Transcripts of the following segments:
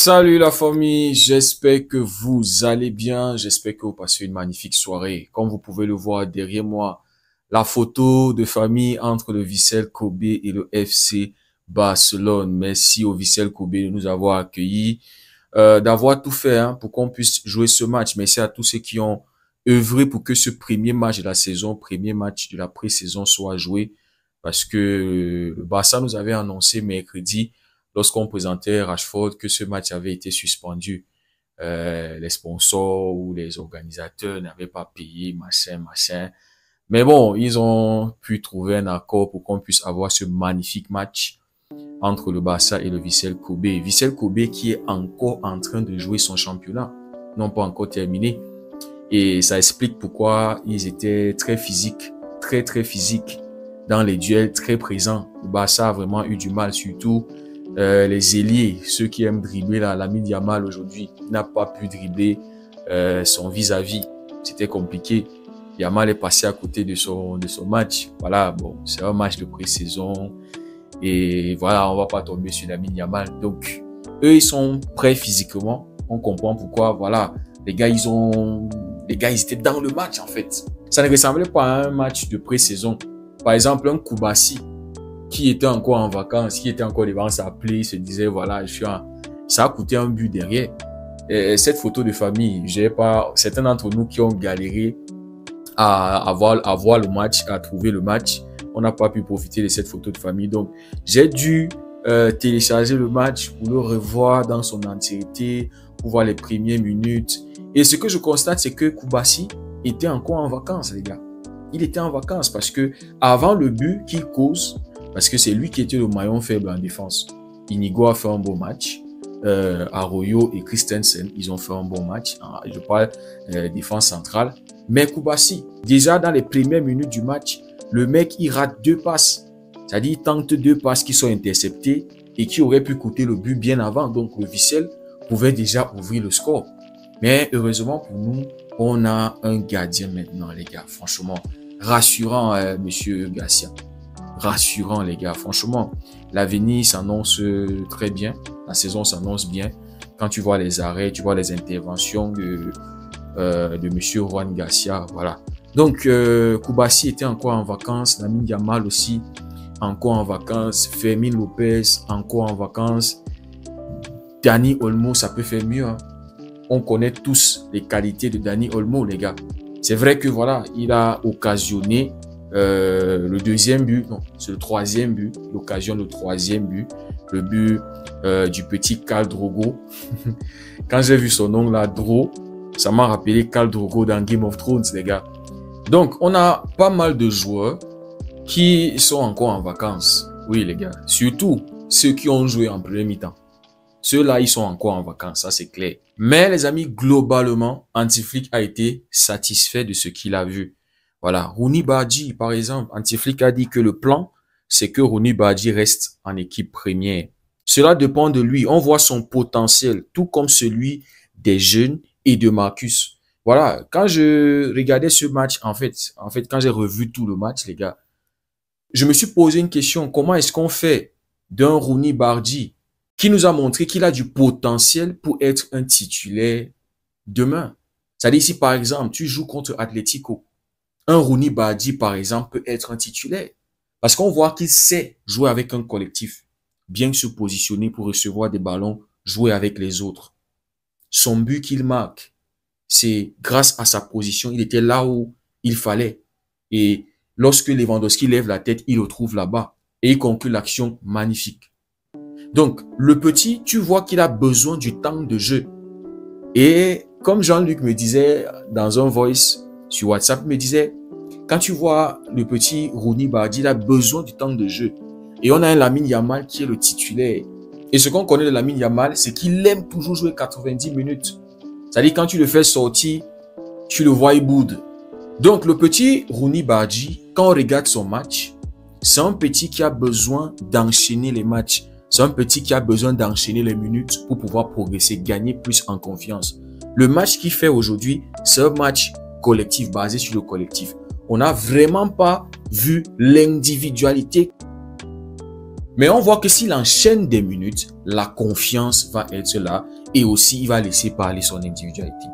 Salut la famille, j'espère que vous allez bien, j'espère que vous passez une magnifique soirée. Comme vous pouvez le voir derrière moi, la photo de famille entre le Vissel Kobe et le FC Barcelone. Merci au Vissel Kobe de nous avoir accueillis, d'avoir tout fait pour qu'on puisse jouer ce match. Merci à tous ceux qui ont œuvré pour que ce premier match de la saison, premier match de la pré-saison soit joué. Parce que le Barça nous avait annoncé mercredi, lorsqu'on présentait Rashford, que ce match avait été suspendu. Les sponsors ou les organisateurs n'avaient pas payé, machin. Mais bon, ils ont pu trouver un accord pour qu'on puisse avoir ce magnifique match entre le Barça et le Vissel Kobe. Vissel Kobe qui est encore en train de jouer son championnat, non pas encore terminé. Et ça explique pourquoi ils étaient très physiques, très physiques dans les duels, très présents. Le Barça a vraiment eu du mal, surtout les ailiers, ceux qui aiment dribbler là, Lamine Yamal aujourd'hui n'a pas pu dribbler son vis-à-vis. C'était compliqué. Yamal est passé à côté de son match. Voilà, bon, c'est un match de pré-saison et voilà, on va pas tomber sur Lamine Yamal. Donc, eux, ils sont prêts physiquement. On comprend pourquoi. Voilà, les gars, ils étaient dans le match en fait. Ça ne ressemblait pas à un match de pré-saison. Par exemple, un Koulibaly qui était encore en vacances, qui était encore devant sa plaie, se disait voilà, ça a coûté un but derrière. Et cette photo de famille, certains d'entre nous qui ont galéré à voir le match, à trouver le match, on n'a pas pu profiter de cette photo de famille. Donc, j'ai dû télécharger le match pour le revoir dans son entièreté, pour voir les premières minutes. Et ce que je constate, c'est que Koulibaly était encore en vacances, les gars. Il était en vacances parce que avant le but qu'il cause, parce que c'est lui qui était le maillon faible en défense. Inigo a fait un bon match. Arroyo et Christensen, ils ont fait un bon match. Je parle défense centrale. Mais Koulibaly, déjà dans les premières minutes du match, le mec, il rate 2 passes. C'est-à-dire, il tente 2 passes qui sont interceptées et qui auraient pu coûter le but bien avant. Donc, le Vissel pouvait déjà ouvrir le score. Mais heureusement pour nous, on a un gardien maintenant, les gars. Franchement, rassurant, monsieur Garcia. Rassurant, les gars. Franchement, l'avenir s'annonce très bien. La saison s'annonce bien. Quand tu vois les arrêts, tu vois les interventions de monsieur Juan Garcia. Voilà. Donc, Koulibaly était encore en vacances. Lamine Yamal aussi, encore en vacances. Fermin Lopez, encore en vacances. Dani Olmo, ça peut faire mieux. On connaît tous les qualités de Dani Olmo, les gars. C'est vrai que voilà, il a occasionné le deuxième but, non, c'est le troisième but, l'occasion le troisième but, le but du petit Khal Drogo. Quand j'ai vu son nom là, Dro, ça m'a rappelé Khal Drogo dans Game of Thrones, les gars. Donc, on a pas mal de joueurs qui sont encore en vacances. Oui, les gars. Surtout ceux qui ont joué en premier mi-temps. Ceux-là, ils sont encore en vacances, ça c'est clair. Mais les amis, globalement, Hansi a été satisfait de ce qu'il a vu. Voilà, Rooney Bardghji, par exemple, Hansi a dit que le plan, c'est que Rooney Bardghji reste en équipe première. Cela dépend de lui. On voit son potentiel, tout comme celui des jeunes et de Marcus. Voilà, quand je regardais ce match, en fait, quand j'ai revu tout le match, les gars, je me suis posé une question. Comment est-ce qu'on fait d'un Rooney Bardghji qui nous a montré qu'il a du potentiel pour être un titulaire demain? C'est-à-dire, si par exemple, tu joues contre Atlético, un Rooney Bardghji, par exemple, peut être un titulaire. Parce qu'on voit qu'il sait jouer avec un collectif, bien se positionner pour recevoir des ballons, jouer avec les autres. Son but qu'il marque, c'est grâce à sa position, il était là où il fallait. Et lorsque Lewandowski lève la tête, il le trouve là-bas. Et il conclut l'action magnifique. Donc, le petit, tu vois qu'il a besoin du temps de jeu. Et comme Jean-Luc me disait dans un voice sur WhatsApp, me disait, quand tu vois le petit Rooney Bardghji, il a besoin du temps de jeu. Et on a un Lamine Yamal qui est le titulaire. Et ce qu'on connaît de Lamine Yamal, c'est qu'il aime toujours jouer 90 minutes. C'est-à-dire quand tu le fais sortir, tu le vois, il boude. Donc le petit Rooney Bardghji, quand on regarde son match, c'est un petit qui a besoin d'enchaîner les matchs. C'est un petit qui a besoin d'enchaîner les minutes pour pouvoir progresser, gagner plus en confiance. Le match qu'il fait aujourd'hui, c'est un match collectif, basé sur le collectif. On n'a vraiment pas vu l'individualité Mais on voit que s'il enchaîne des minutes, la confiance va être là et aussi il va laisser parler son individualité.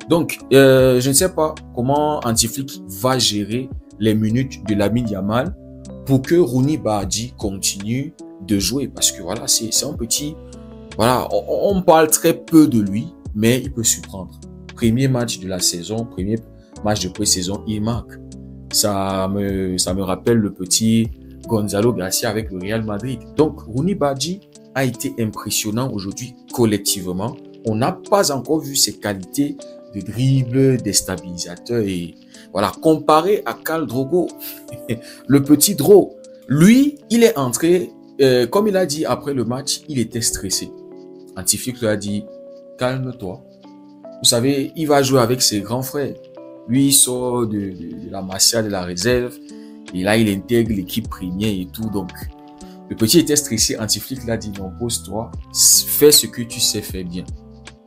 Donc, je ne sais pas comment Anti-Flick va gérer les minutes de Lamine Yamal pour que Rooney Bardi continue de jouer. Parce que voilà, c'est un petit... Voilà, on parle très peu de lui, mais il peut surprendre. Premier match de la saison, premier match de pré-saison, il marque. Ça me rappelle le petit Gonzalo Garcia avec le Real Madrid. Donc, Rooney Bardi a été impressionnant aujourd'hui collectivement. On n'a pas encore vu ses qualités de dribble, déstabilisateur et voilà, comparé à Khal Drogo, le petit Dro. Lui, il est entré, comme il a dit après le match, il était stressé. Anti-Flick lui a dit, calme-toi. Vous savez, il va jouer avec ses grands frères. Lui, il sort de la Masia, de la réserve. Et là, il intègre l'équipe première et tout. Donc, le petit était stressé. Anti-Flick l'a dit, non, pose-toi. Fais ce que tu sais faire bien.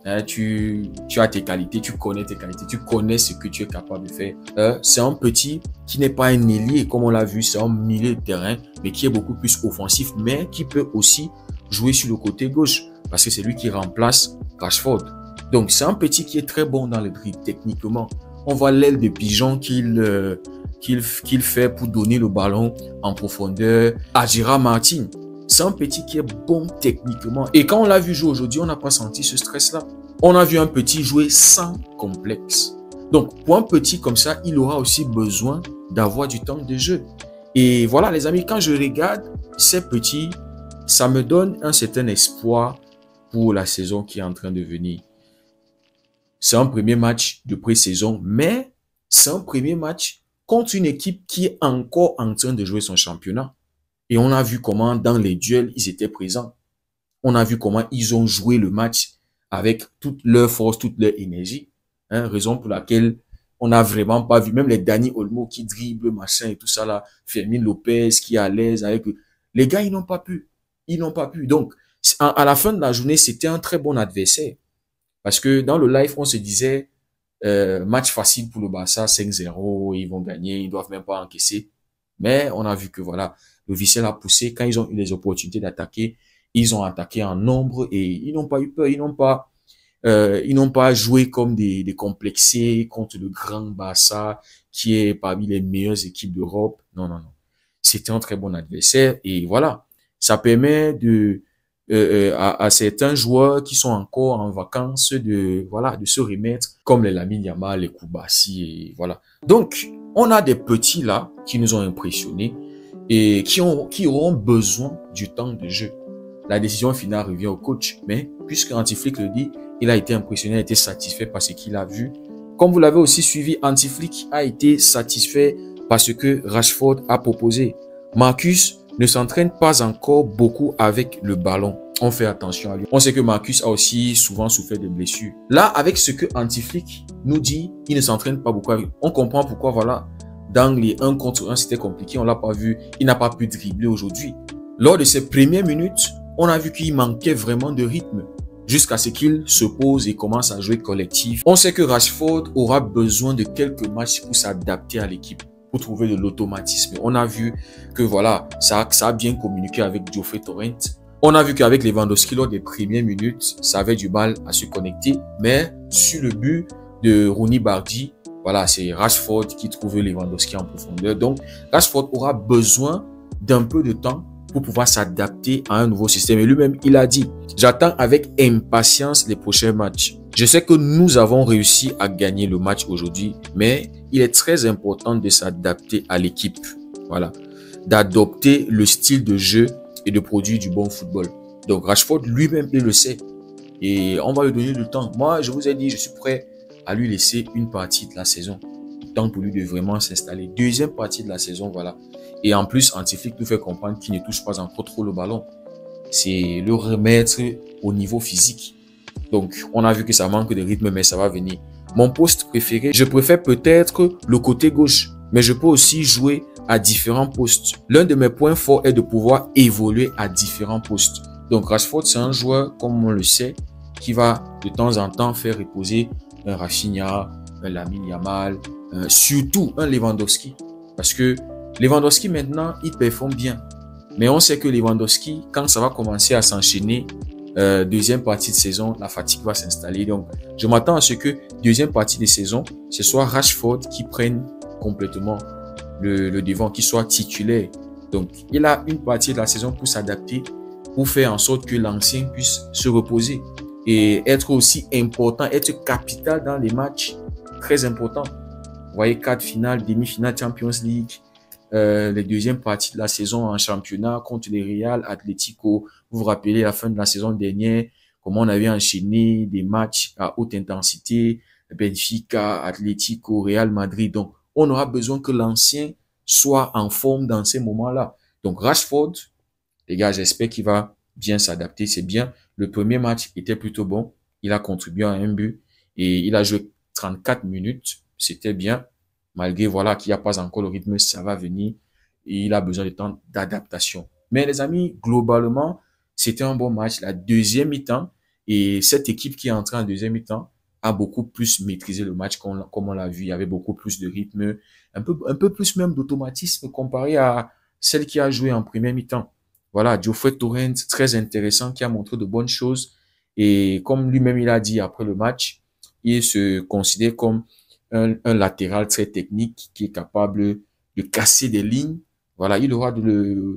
Hein, tu as tes qualités, tu connais tes qualités, tu connais ce que tu es capable de faire. C'est un petit qui n'est pas un ailier, comme on l'a vu, c'est un milieu de terrain, mais qui est beaucoup plus offensif, mais qui peut aussi jouer sur le côté gauche, parce que c'est lui qui remplace Rashford. Donc, c'est un petit qui est très bon dans le dribble, techniquement. On voit l'aile de pigeon qu'il fait pour donner le ballon en profondeur à Gérard Martin. C'est un petit qui est bon techniquement. Et quand on l'a vu jouer aujourd'hui, on n'a pas senti ce stress-là. On a vu un petit jouer sans complexe. Donc, pour un petit comme ça, il aura aussi besoin d'avoir du temps de jeu. Et voilà, les amis, quand je regarde ces petits, ça me donne un certain espoir pour la saison qui est en train de venir. C'est un premier match de pré-saison, mais c'est un premier match contre une équipe qui est encore en train de jouer son championnat. Et on a vu comment dans les duels, ils étaient présents. On a vu comment ils ont joué le match avec toute leur force, toute leur énergie. Hein, raison pour laquelle on n'a vraiment pas vu, même les Dani Olmo qui dribble, machin et tout ça là, Fermin Lopez qui est à l'aise avec eux. Les gars, ils n'ont pas pu. Ils n'ont pas pu. Donc, à la fin de la journée, c'était un très bon adversaire. Parce que dans le live, on se disait, match facile pour le Barça, 5-0, ils vont gagner, ils doivent même pas encaisser. Mais on a vu que voilà, le Vissel a poussé. Quand ils ont eu les opportunités d'attaquer, ils ont attaqué en nombre et ils n'ont pas eu peur. Ils n'ont pas joué comme des complexés contre le grand Barça qui est parmi les meilleures équipes d'Europe. Non, non, non. C'était un très bon adversaire et voilà. Ça permet à certains joueurs qui sont encore en vacances de se remettre comme les Lamine Yamal, les Koubassi et voilà. Donc, on a des petits là qui nous ont impressionnés et qui auront besoin du temps de jeu. La décision finale revient au coach, mais puisque Anti-Flick le dit, il a été impressionné, a été satisfait par ce qu'il a vu. Comme vous l'avez aussi suivi, Anti-Flick a été satisfait par ce que Rashford a proposé. Marcus ne s'entraîne pas encore beaucoup avec le ballon. On fait attention à lui. On sait que Marcus a aussi souvent souffert de blessures. Là, avec ce que Anti-Flick nous dit, il ne s'entraîne pas beaucoup avec. On comprend pourquoi, voilà, dans les 1 contre 1, c'était compliqué. On l'a pas vu. Il n'a pas pu dribbler aujourd'hui. Lors de ses premières minutes, on a vu qu'il manquait vraiment de rythme jusqu'à ce qu'il se pose et commence à jouer collectif. On sait que Rashford aura besoin de quelques matchs pour s'adapter à l'équipe, pour trouver de l'automatisme. On a vu que voilà, ça a bien communiqué avec Geoffrey Torrent. On a vu qu'avec Lewandowski, lors des premières minutes, ça avait du mal à se connecter. Mais sur le but de Rooney Bardi, voilà, c'est Rashford qui trouve Lewandowski en profondeur. Donc, Rashford aura besoin d'un peu de temps pour pouvoir s'adapter à un nouveau système. Et lui-même, il a dit, j'attends avec impatience les prochains matchs. Je sais que nous avons réussi à gagner le match aujourd'hui, mais il est très important de s'adapter à l'équipe. Voilà. D'adopter le style de jeu et de produire du bon football. Donc, Rashford lui-même, il le sait. Et on va lui donner du temps. Moi, je vous ai dit, je suis prêt à lui laisser une partie de la saison. Temps pour lui de vraiment s'installer. Deuxième partie de la saison, voilà. Et en plus, Anti-Flick nous fait comprendre qu'il ne touche pas encore trop le ballon. C'est le remettre au niveau physique. Donc, on a vu que ça manque de rythme, mais ça va venir. Mon poste préféré, je préfère peut-être le côté gauche, mais je peux aussi jouer à différents postes. L'un de mes points forts est de pouvoir évoluer à différents postes. Donc, Rashford, c'est un joueur, comme on le sait, qui va de temps en temps faire reposer un Rafinha, un Lamine Yamal, surtout un Lewandowski. Parce que Lewandowski, maintenant, il performe bien. Mais on sait que Lewandowski, quand ça va commencer à s'enchaîner, deuxième partie de saison, la fatigue va s'installer. Donc, je m'attends à ce que deuxième partie de saison, ce soit Rashford qui prenne complètement le devant, qui soit titulaire. Donc, il a une partie de la saison pour s'adapter, pour faire en sorte que l'ancien puisse se reposer et être aussi important, être capital dans les matchs très importants. Vous voyez, quart de finale, demi-finale Champions League, les deuxièmes parties de la saison en championnat contre les Real, Atlético. Vous vous rappelez la fin de la saison dernière, comment on avait enchaîné des matchs à haute intensité, Benfica, Atlético, Real Madrid. Donc, on aura besoin que l'ancien soit en forme dans ces moments-là. Donc, Rashford, les gars, j'espère qu'il va bien s'adapter. C'est bien. Le premier match était plutôt bon. Il a contribué à un but et il a joué 34 minutes. C'était bien. Malgré, voilà, qu'il n'y a pas encore le rythme, ça va venir. Et il a besoin de temps d'adaptation. Mais les amis, globalement, c'était un bon match. La deuxième mi-temps, et cette équipe qui est entrée en deuxième mi-temps a beaucoup plus maîtrisé le match comme on l'a vu. Il y avait beaucoup plus de rythme, un peu plus même d'automatisme comparé à celle qui a joué en première mi-temps. Voilà, Geoffrey Torrent, très intéressant, qui a montré de bonnes choses. Et comme lui-même il a dit après le match, il se considère comme un latéral très technique qui est capable de casser des lignes. Voilà, il aura de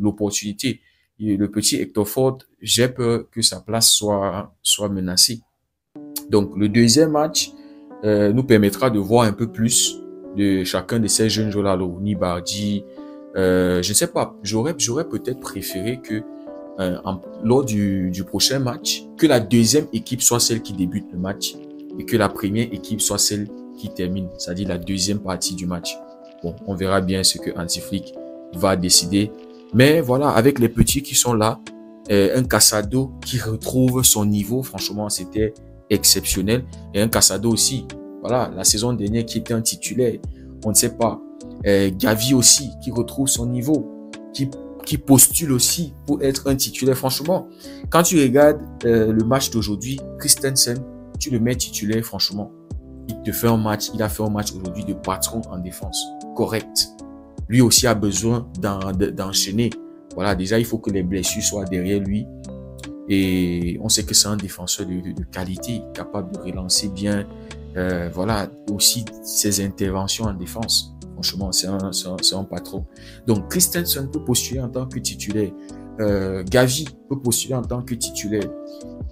l'opportunité. Le petit Hector Ford, j'ai peur que sa place soit menacée. Donc, le deuxième match nous permettra de voir un peu plus de chacun de ces jeunes joueurs-là, Rooney, Bardi. Je ne sais pas, j'aurais peut-être préféré que lors du prochain match, que la deuxième équipe soit celle qui débute le match et que la première équipe soit celle qui termine, c'est-à-dire la deuxième partie du match. Bon, on verra bien ce que Hansi Flick va décider. Mais voilà, avec les petits qui sont là, un Casado qui retrouve son niveau, franchement, c'était exceptionnel. Et un Casado aussi, voilà, la saison dernière qui était un titulaire, on ne sait pas. Gavi aussi, qui retrouve son niveau, qui postule aussi pour être un titulaire. Franchement, quand tu regardes le match d'aujourd'hui, Christensen, tu le mets titulaire, franchement, il a fait un match aujourd'hui de patron en défense, correct. Lui aussi a besoin d'enchaîner. Voilà, déjà, il faut que les blessures soient derrière lui. Et on sait que c'est un défenseur de qualité, capable de relancer bien. Voilà, aussi ses interventions en défense. Franchement, c'est un patron. Donc, Christensen peut postuler en tant que titulaire. Gavi peut postuler en tant que titulaire.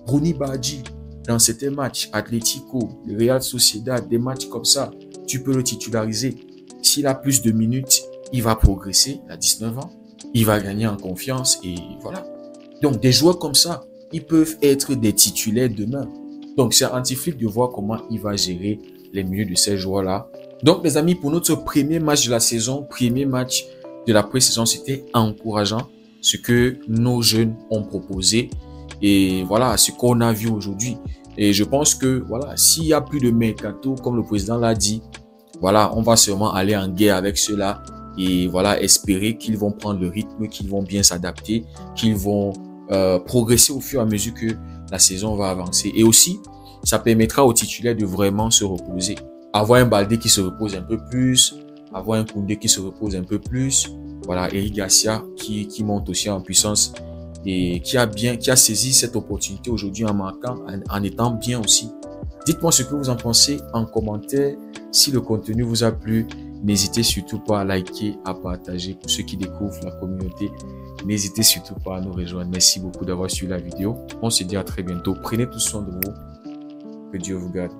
Rooney Bardi, dans certains matchs, Atlético, le Real Sociedad, des matchs comme ça, tu peux le titulariser. S'il a plus de minutes, il va progresser. Il a 19 ans. Il va gagner en confiance et voilà. Donc, des joueurs comme ça, ils peuvent être des titulaires demain. Donc, c'est Hansi Flick de voir comment il va gérer les minutes de ces joueurs-là. Donc, les amis, pour notre premier match de la saison, premier match de la pré-saison, c'était encourageant ce que nos jeunes ont proposé et voilà ce qu'on a vu aujourd'hui. Et je pense que voilà, s'il y a plus de mercato, comme le président l'a dit, voilà, on va sûrement aller en guerre avec ceux-là et voilà, espérer qu'ils vont prendre le rythme, qu'ils vont bien s'adapter, qu'ils vont progresser au fur et à mesure que la saison va avancer. Et aussi, ça permettra aux titulaires de vraiment se reposer. Avoir un Baldé qui se repose un peu plus, avoir un Koundé qui se repose un peu plus. Voilà, Eric Garcia qui monte aussi en puissance et qui a saisi cette opportunité aujourd'hui en marquant, en étant bien aussi. Dites-moi ce que vous en pensez en commentaire. Si le contenu vous a plu, n'hésitez surtout pas à liker, à partager. Pour ceux qui découvrent la communauté, n'hésitez surtout pas à nous rejoindre. Merci beaucoup d'avoir suivi la vidéo. On se dit à très bientôt. Prenez tout soin de vous. Que Dieu vous garde.